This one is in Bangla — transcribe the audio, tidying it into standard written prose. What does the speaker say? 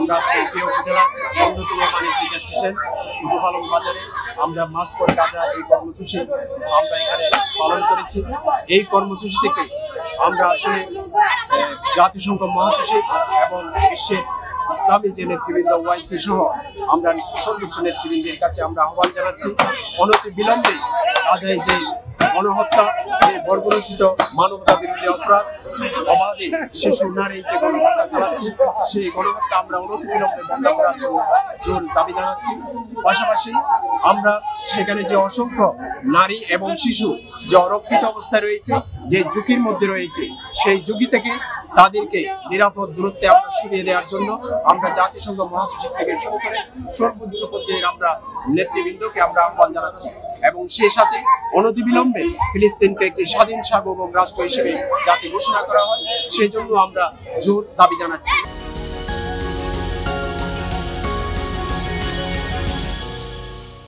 আমরা আজকে উপজেলা অন্যতম বাণিজ্যিক স্টেশন উদ্যোপালন বাজারে আমরা মাছ পর গাঁজা এই কর্মসূচি আমরা এখানে পালন করেছি। এই কর্মসূচি থেকে আমরা আসলে জাতিসংঘ মহাসচিব এবং বিশ্বের ইসলামী যে নেতৃবৃন্দ ওয়াইসি সহ আমরা সর্বোচ্চ নেতৃবৃন্দের কাছে আমরা আহ্বান জানাচ্ছি, অনতি বিলম্বে গাজায় যে গণহত্যা, যে বর্বরোচিত মানবতা বিরোধী অপরাধ, অবাধে শিশু নারীকে গণহত্যা চালাচ্ছে, সেই গণহত্যা আমরা অনতি বিলম্বে বন্ধ করার জন্য জোর দাবি জানাচ্ছি। পাশাপাশি আমরা সেখানে যে অসংখ্য নারী এবং শিশু যে অরক্ষিত অবস্থায় রয়েছে, যে ঝুঁকির মধ্যে রয়েছে, সেই ঝুঁকি থেকে তাদেরকে নিরাপদ দূরত্বে আমরা সরিয়ে দেওয়ার জন্য আমরা জাতিসংঘ মহাসচিব থেকে শুরু করে সর্বোচ্চ পর্যায়ে আমরা নেতৃবৃন্দকে আমরা আহ্বান জানাচ্ছি এবং সেই সাথে অনতিবিলম্বে ফিলিস্তিনকে একটি স্বাধীন সার্বভৌম রাষ্ট্র হিসেবে যাতে ঘোষণা করা হয় সেই জন্য আমরা জোর দাবি জানাচ্ছি।